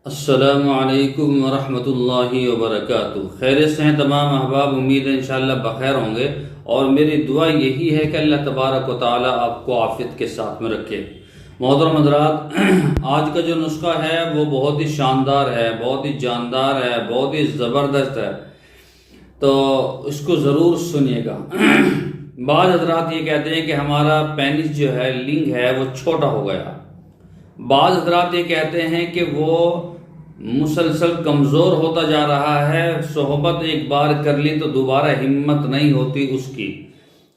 अस्सलामुअलैकुम वरहमतुल्लाहि वबरकातुहू। खैरियत से हैं तमाम अहबाब, उम्मीद है इंशाअल्लाह बखैर होंगे। और मेरी दुआ यही है कि अल्लाह तबारक व तआला आपको आफियत के साथ में रखे। मोहतरम हज़रात, आज का जो नुस्खा है वो बहुत ही शानदार है, बहुत ही जानदार है, बहुत ही ज़बरदस्त है, तो इसको ज़रूर सुनिएगा। बाद हज़रात ये कहते हैं कि हमारा पेनिस जो है, लिंग है, वो छोटा हो गया। बाद हज़रात ये कहते हैं कि वो मुसलसल कमज़ोर होता जा रहा है, सोहबत एक बार कर ली तो दोबारा हिम्मत नहीं होती उसकी,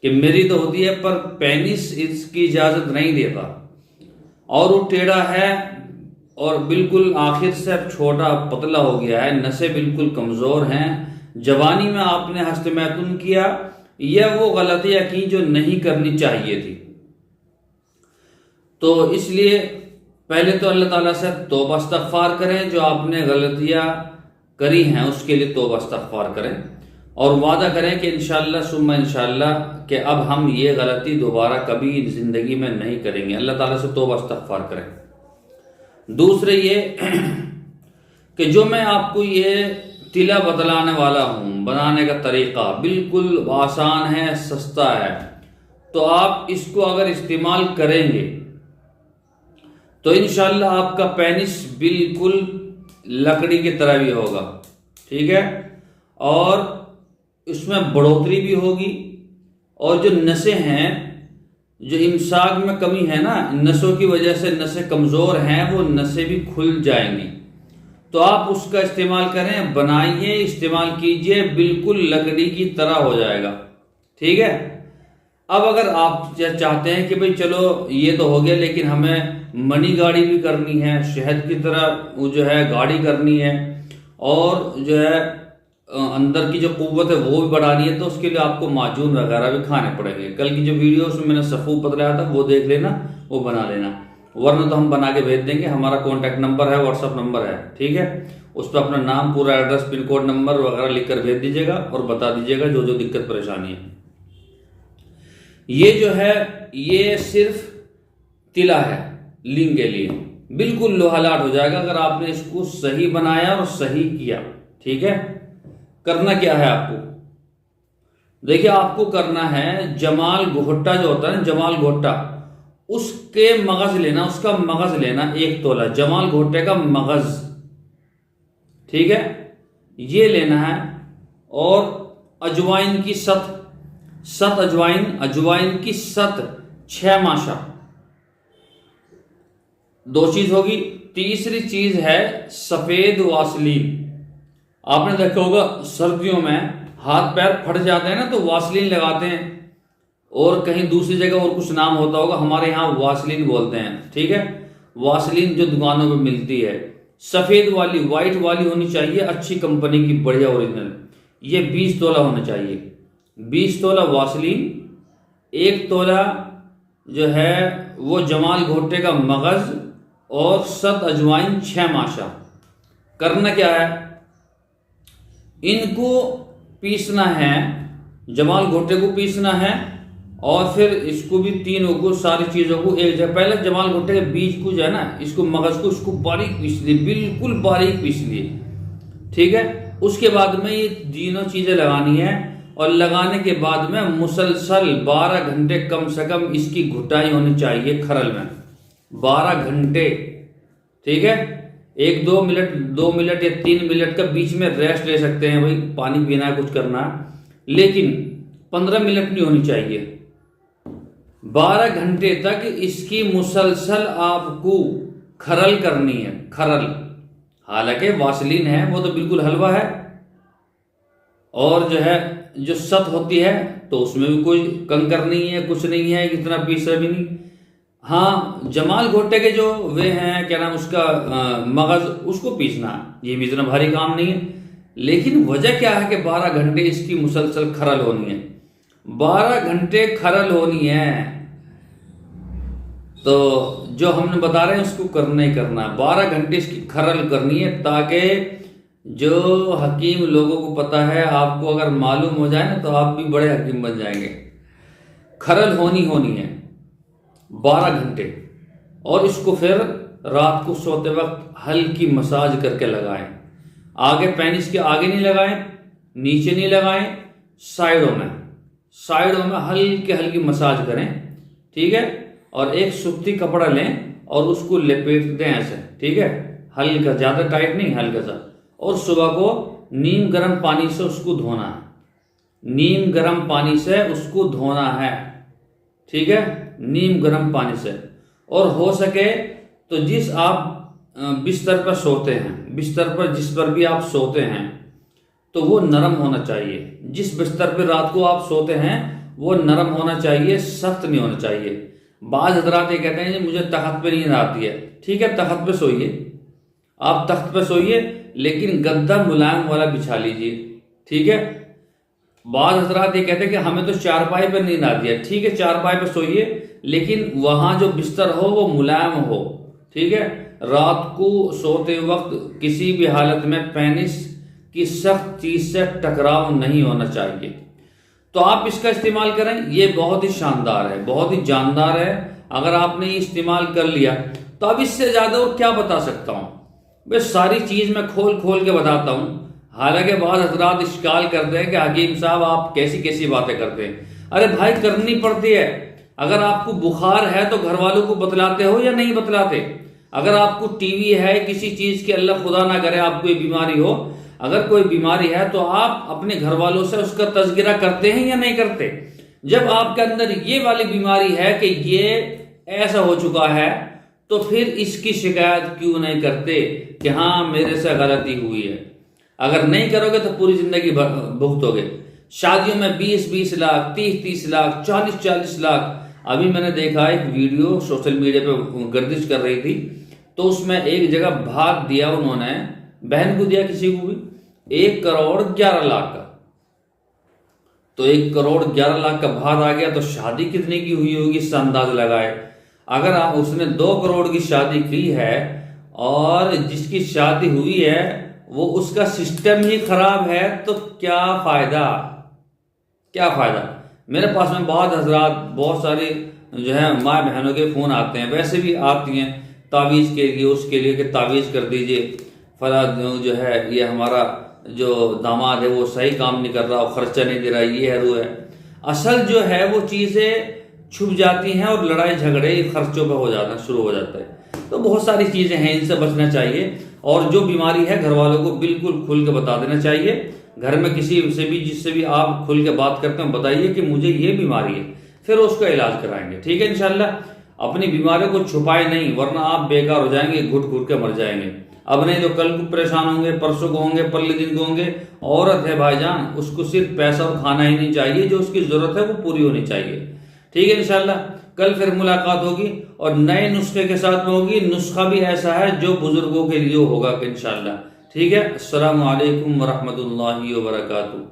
कि मेरी तो होती है पर पेनिस इसकी इजाज़त नहीं देता, और वो टेढ़ा है और बिल्कुल आखिर से अब छोटा पतला हो गया है, नसें बिल्कुल कमज़ोर हैं। जवानी में आपने हस्तमैथुन किया, यह वो गलतियाँ की जो नहीं करनी चाहिए थी। तो इसलिए पहले तो अल्लाह ताला से तौबा इस्तग़फ़ार करें, जो आपने गलतियाँ करी हैं उसके लिए तौबा इस्तग़फ़ार करें, और वादा करें कि इंशाअल्लाह सुम्मा इंशाअल्लाह कि अब हम ये गलती दोबारा कभी ज़िंदगी में नहीं करेंगे। अल्लाह ताला से तौबा इस्तग़फ़ार करें। दूसरे ये कि जो मैं आपको ये तिला बतलाने वाला हूँ, बनाने का तरीक़ा बिल्कुल आसान है, सस्ता है, तो आप इसको अगर इस्तेमाल करेंगे तो इंशाअल्लाह आपका पेनिस बिल्कुल लकड़ी की तरह भी होगा, ठीक है, और उसमें बढ़ोतरी भी होगी, और जो नसें हैं, जो इमसाक में कमी है ना, नसों की वजह से नसें कमज़ोर हैं, वो नसें भी खुल जाएंगी। तो आप उसका इस्तेमाल करें, बनाइए, इस्तेमाल कीजिए, बिल्कुल लकड़ी की तरह हो जाएगा, ठीक है। अब अगर आप चाहते हैं कि भाई चलो ये तो हो गया, लेकिन हमें मनी गाड़ी भी करनी है, शहद की तरह वो जो है गाड़ी करनी है, और जो है अंदर की जो कुव्वत है वो भी बढ़ानी है, तो उसके लिए आपको माजून वगैरह भी खाने पड़ेंगे। कल की जो वीडियो उसमें मैंने सफ़ूफ बतलाया था वो देख लेना, वो बना लेना, वरना तो हम बना के भेज देंगे। हमारा कॉन्टैक्ट नंबर है, व्हाट्सअप नंबर है, ठीक है, उस पर अपना नाम, पूरा एड्रेस, पिन कोड, नंबर वगैरह लिख कर भेज दीजिएगा और बता दीजिएगा जो जो दिक्कत परेशानी है। ये जो है ये सिर्फ तिला है, लिंग के लिए बिल्कुल लोहालाट हो जाएगा अगर आपने इसको सही बनाया और सही किया, ठीक है। करना क्या है आपको, देखिए आपको करना है, जमाल घोट्टा जो होता है ना, जमाल घोट्टा, उसके मगज लेना, उसका मगज लेना 1 तोला, जमाल घोट्टे का मगज, ठीक है, ये लेना है। और अजवाइन की सत अजवाइन की सत 6 माशा, 2 चीज होगी। तीसरी चीज है सफेद वासलीन। आपने देखा होगा सर्दियों में हाथ पैर फट जाते हैं ना, तो वासलीन लगाते हैं, और कहीं दूसरी जगह और कुछ नाम होता होगा, हमारे यहाँ वासलीन बोलते हैं, ठीक है। वासलीन जो दुकानों में मिलती है, सफेद वाली, व्हाइट वाली होनी चाहिए, अच्छी कंपनी की, बढ़िया ओरिजिनल। ये 20 तोला होना चाहिए, 20 तोला वासलीन, 1 तोला जो है वो जमाल घोट्टे का मगज, और सत अजवाइन 6 माशा। करना क्या है, इनको पीसना है, जमाल घोट्टे को पीसना है, और फिर इसको भी, तीनों को, सारी चीज़ों को एक जगह, पहले जमाल घोट्टे के बीज को जो है ना, इसको मगज को, इसको बारीक पीस लिए, बिल्कुल बारीक पीस लिए, ठीक है। उसके बाद में ये तीनों चीज़ें लगानी है, और लगाने के बाद में मुसलसल 12 घंटे कम से कम इसकी घुटाई होनी चाहिए खरल में, 12 घंटे, ठीक है। 1-2 मिनट, 2 मिनट या 3 मिनट का बीच में रेस्ट ले सकते हैं, भाई पानी पीना है, कुछ करना है, लेकिन 15 मिनट नहीं होनी चाहिए। 12 घंटे तक इसकी मुसलसल आपको खरल करनी है, खरल। हालांकि वासलीन है वो तो बिल्कुल हलवा है, और जो है जो सत होती है तो उसमें भी कोई कंकर नहीं है, कुछ नहीं है, इतना पीसा भी नहीं। हाँ, जमाल घोट्टे के जो वे हैं, क्या नाम उसका, मगज, उसको पीसना, ये भी इतना भारी काम नहीं है। लेकिन वजह क्या है कि 12 घंटे इसकी मुसलसल खरल होनी है, 12 घंटे खरल होनी है, तो जो हमने बता रहे हैं उसको करना ही करना है, 12 घंटे इसकी खरल करनी है, ताकि जो हकीम लोगों को पता है, आपको अगर मालूम हो जाए ना तो आप भी बड़े हकीम बन जाएंगे। खरल होनी है 12 घंटे, और इसको फिर रात को सोते वक्त हल्की मसाज करके लगाएं। आगे पेनिस के आगे नहीं लगाएं, नीचे नहीं लगाएं, साइडों में हल्की हल्की मसाज करें, ठीक है। और एक सूती कपड़ा लें और उसको लपेट दें ऐसे, ठीक है, हल्का, ज्यादा टाइट नहीं, हल्का सा। और सुबह को नीम गर्म पानी से उसको धोना है, नीम गर्म पानी से उसको धोना है, ठीक है, नीम गर्म पानी से। और हो सके तो जिस आप बिस्तर पर सोते हैं, बिस्तर पर जिस पर भी आप सोते हैं, तो वो नरम होना चाहिए। जिस बिस्तर पर रात को आप सोते हैं वो नरम होना चाहिए, सख्त नहीं होना चाहिए। बाज हजरात ये कहते हैं कि मुझे तख्त पे नींद आती है, ठीक है, तख्त पे सोइए, आप तख्त पे सोइए, लेकिन गद्दा मुलायम वाला बिछा लीजिए, ठीक है। बाज हजरात ये कहते हैं कि हमें तो चारपाई पर नींद आती है, ठीक है, चारपाई पर सोइए, लेकिन वहां जो बिस्तर हो वो मुलायम हो, ठीक है। रात को सोते वक्त किसी भी हालत में पेनिस की सख्त चीज से टकराव नहीं होना चाहिए। तो आप इसका इस्तेमाल करें, ये बहुत ही शानदार है, बहुत ही जानदार है। अगर आपने ये इस्तेमाल कर लिया तो अब इससे ज्यादा और क्या बता सकता हूं। बस सारी चीज मैं खोल खोल के बताता हूं। हालांकि बाद हजरात इश्काल करते हैं कि हकीम साहब आप कैसी कैसी बातें करते हैं। अरे भाई, करनी पड़ती है। अगर आपको बुखार है तो घर वालों को बतलाते हो या नहीं बतलाते? अगर आपको टीवी है, किसी चीज की, अल्लाह खुदा ना करे आपको ये बीमारी हो, अगर कोई बीमारी है तो आप अपने घर वालों से उसका तज़किरा करते हैं या नहीं करते? जब आपके अंदर ये वाली बीमारी है कि ये ऐसा हो चुका है, तो फिर इसकी शिकायत क्यों नहीं करते कि हाँ मेरे से गलती हुई है? अगर नहीं करोगे तो पूरी जिंदगी भुगतोगे। शादियों में 20-20 लाख, 30-30 लाख, 40-40 लाख। अभी मैंने देखा एक वीडियो सोशल मीडिया पे गर्दिश कर रही थी, तो उसमें एक जगह भाग दिया उन्होंने, बहन को दिया, किसी को भी, 1 करोड़ 11 लाख का। तो 1 करोड़ 11 लाख का भाग आ गया, तो शादी कितने की हुई होगी इससे अंदाज लगाए। अगर आप उसने 2 करोड़ की शादी की है और जिसकी शादी हुई है वो उसका सिस्टम ही खराब है, तो क्या फायदा, क्या फायदा। मेरे पास में बहुत सारे जो है माँ बहनों के फोन आते हैं, वैसे भी आती हैं तावीज़ के लिए, उसके लिए कि तावीज़ कर दीजिए, फला जो है ये हमारा जो दामाद है वो सही काम नहीं कर रहा, खर्चा नहीं दे रहा, ये है वो है। असल जो है वो चीज़ें छुप जाती हैं और लड़ाई झगड़े खर्चों पर हो जाना शुरू हो जाता है। तो बहुत सारी चीज़ें हैं, इनसे बचना चाहिए। और जो बीमारी है घर वालों को बिल्कुल खुल के बता देना चाहिए। घर में किसी से भी, जिससे भी आप खुल के बात करते हैं, बताइए कि मुझे ये बीमारी है, फिर उसका इलाज कराएंगे, ठीक है इंशाल्लाह। अपनी बीमारियों को छुपाए नहीं, वरना आप बेकार हो जाएंगे, घुट घुट के मर जाएंगे। अब नहीं तो कल को परेशान होंगे, परसों को होंगे, परले दिन को होंगे। औरत है भाईजान, उसको सिर्फ पैसा और खाना ही नहीं चाहिए, जो उसकी जरूरत है वो पूरी होनी चाहिए, ठीक है इंशाल्लाह। कल फिर मुलाकात होगी और नए नुस्खे के साथ में होगी। नुस्खा भी ऐसा है जो बुजुर्गों के लिए होगा इंशाल्लाह, ठीक है। अस्सलामु अलैकुम वरहमतुल्लाहि वबरकातुहू।